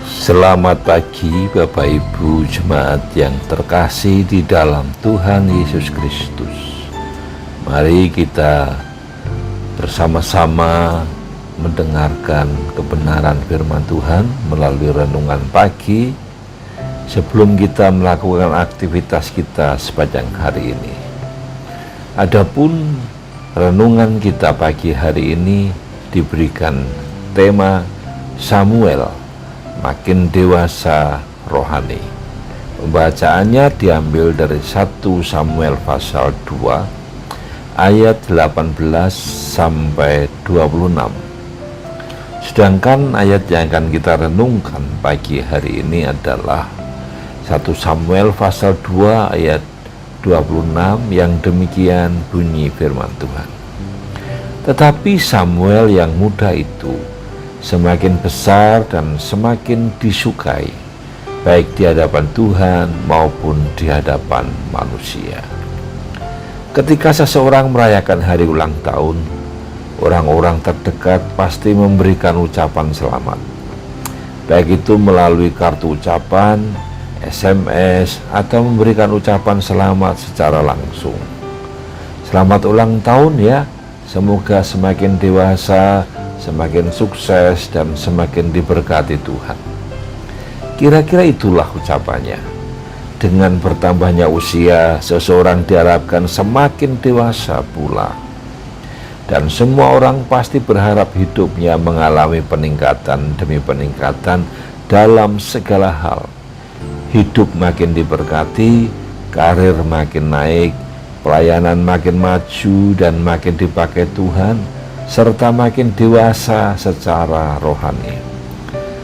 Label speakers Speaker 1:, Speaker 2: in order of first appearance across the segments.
Speaker 1: Selamat pagi Bapak Ibu Jemaat yang terkasih di dalam Tuhan Yesus Kristus. Mari kita bersama-sama mendengarkan kebenaran firman Tuhan melalui renungan pagi sebelum kita melakukan aktivitas kita sepanjang hari ini. Adapun renungan kita pagi hari ini diberikan tema Samuel makin dewasa rohani. Pembacaannya diambil dari 1 Samuel pasal 2 ayat 18 sampai 26. Sedangkan ayat yang akan kita renungkan pagi hari ini adalah 1 Samuel pasal 2 ayat 26 yang demikian bunyi firman Tuhan. Tetapi Samuel yang muda itu semakin besar dan semakin disukai, baik di hadapan Tuhan maupun di hadapan manusia. Ketika seseorang merayakan hari ulang tahun, orang-orang terdekat pasti memberikan ucapan selamat, baik itu melalui kartu ucapan, SMS, atau memberikan ucapan selamat secara langsung. Selamat ulang tahun ya, semoga semakin dewasa, semakin sukses, dan semakin diberkati Tuhan. Kira-kira itulah ucapannya. Dengan bertambahnya usia, seseorang diharapkan semakin dewasa pula. Dan semua orang pasti berharap hidupnya mengalami peningkatan demi peningkatan dalam segala hal. Hidup makin diberkati, karir makin naik, pelayanan makin maju dan makin dipakai Tuhan, serta makin dewasa secara rohani.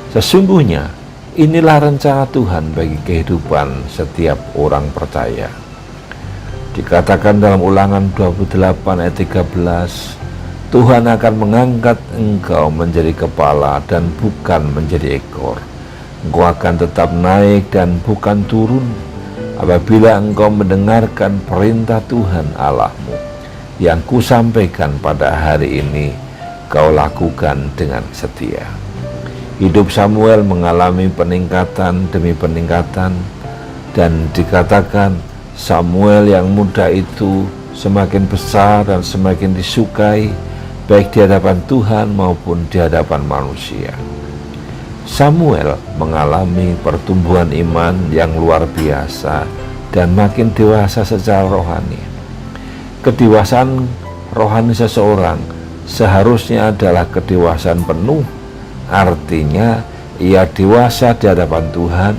Speaker 1: Sesungguhnya inilah rencana Tuhan bagi kehidupan setiap orang percaya. Dikatakan dalam Ulangan 28 ayat 13, Tuhan akan mengangkat engkau menjadi kepala dan bukan menjadi ekor. Engkau akan tetap naik dan bukan turun apabila engkau mendengarkan perintah Tuhan Allahmu yang kusampaikan pada hari ini, kau lakukan dengan setia. Hidup Samuel mengalami peningkatan demi peningkatan, dan dikatakan Samuel yang muda itu semakin besar dan semakin disukai, baik di hadapan Tuhan maupun di hadapan manusia. Samuel mengalami pertumbuhan iman yang luar biasa dan makin dewasa secara rohani. Kedewasaan rohani seseorang seharusnya adalah kedewasaan penuh, artinya ia dewasa di hadapan Tuhan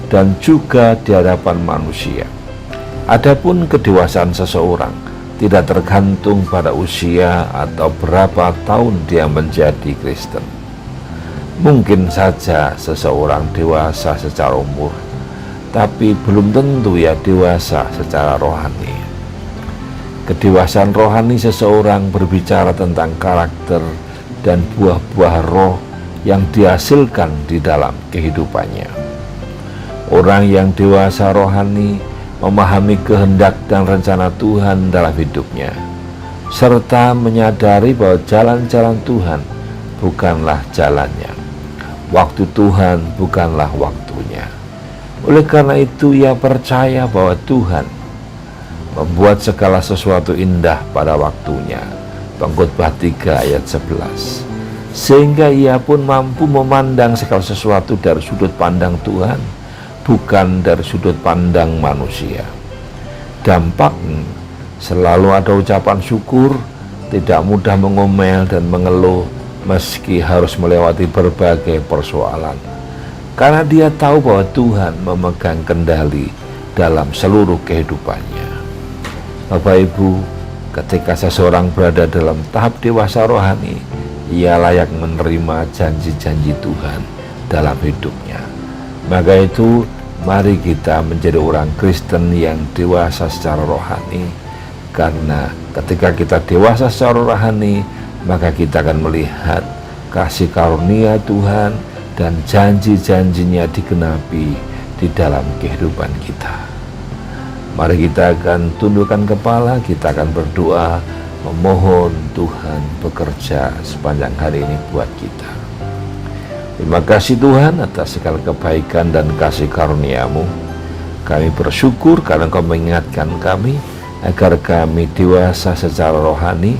Speaker 1: dan juga di hadapan manusia. Adapun kedewasaan seseorang tidak tergantung pada usia atau berapa tahun dia menjadi Kristen. Mungkin saja seseorang dewasa secara umur, tapi belum tentu ia dewasa secara rohani. Kedewasaan rohani seseorang berbicara tentang karakter dan buah-buah roh yang dihasilkan di dalam kehidupannya. Orang yang dewasa rohani memahami kehendak dan rencana Tuhan dalam hidupnya, serta menyadari bahwa jalan-jalan Tuhan bukanlah jalannya. Waktu Tuhan bukanlah waktunya. Oleh karena itu ia percaya bahwa Tuhan membuat segala sesuatu indah pada waktunya. Pengkhotbah 3 ayat 11. Sehingga ia pun mampu memandang segala sesuatu dari sudut pandang Tuhan, bukan dari sudut pandang manusia. Dampaknya selalu ada ucapan syukur, tidak mudah mengomel dan mengeluh meski harus melewati berbagai persoalan, karena dia tahu bahwa Tuhan memegang kendali dalam seluruh kehidupannya. Bapak Ibu, ketika seseorang berada dalam tahap dewasa rohani, ia layak menerima janji-janji Tuhan dalam hidupnya. Maka itu, mari kita menjadi orang Kristen yang dewasa secara rohani, karena ketika kita dewasa secara rohani, maka kita akan melihat kasih karunia Tuhan dan janji-janjinya digenapi di dalam kehidupan kita. Mari kita akan tundukkan kepala, kita akan berdoa, memohon Tuhan bekerja sepanjang hari ini buat kita. Terima kasih Tuhan atas segala kebaikan dan kasih karunia-Mu. Kami bersyukur karena Engkau mengingatkan kami agar kami dewasa secara rohani,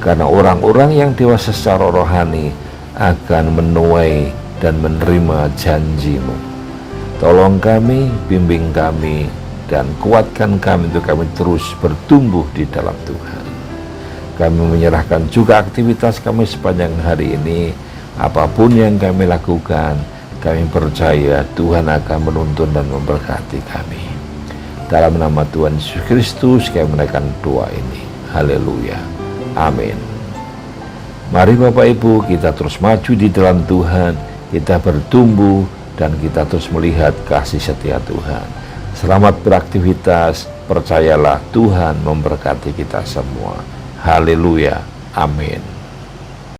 Speaker 1: karena orang-orang yang dewasa secara rohani akan menuai dan menerima janji-Mu. Tolong kami, bimbing kami, dan kuatkan kami untuk kami terus bertumbuh di dalam Tuhan. Kami menyerahkan juga aktivitas kami sepanjang hari ini. Apapun yang kami lakukan, kami percaya Tuhan akan menuntun dan memberkati kami. Dalam nama Tuhan Yesus Kristus kami menaikkan doa ini. Haleluya. Amin. Mari Bapak Ibu, kita terus maju di dalam Tuhan, kita bertumbuh, dan kita terus melihat kasih setia Tuhan. Selamat beraktivitas, percayalah Tuhan memberkati kita semua. Haleluya. Amin.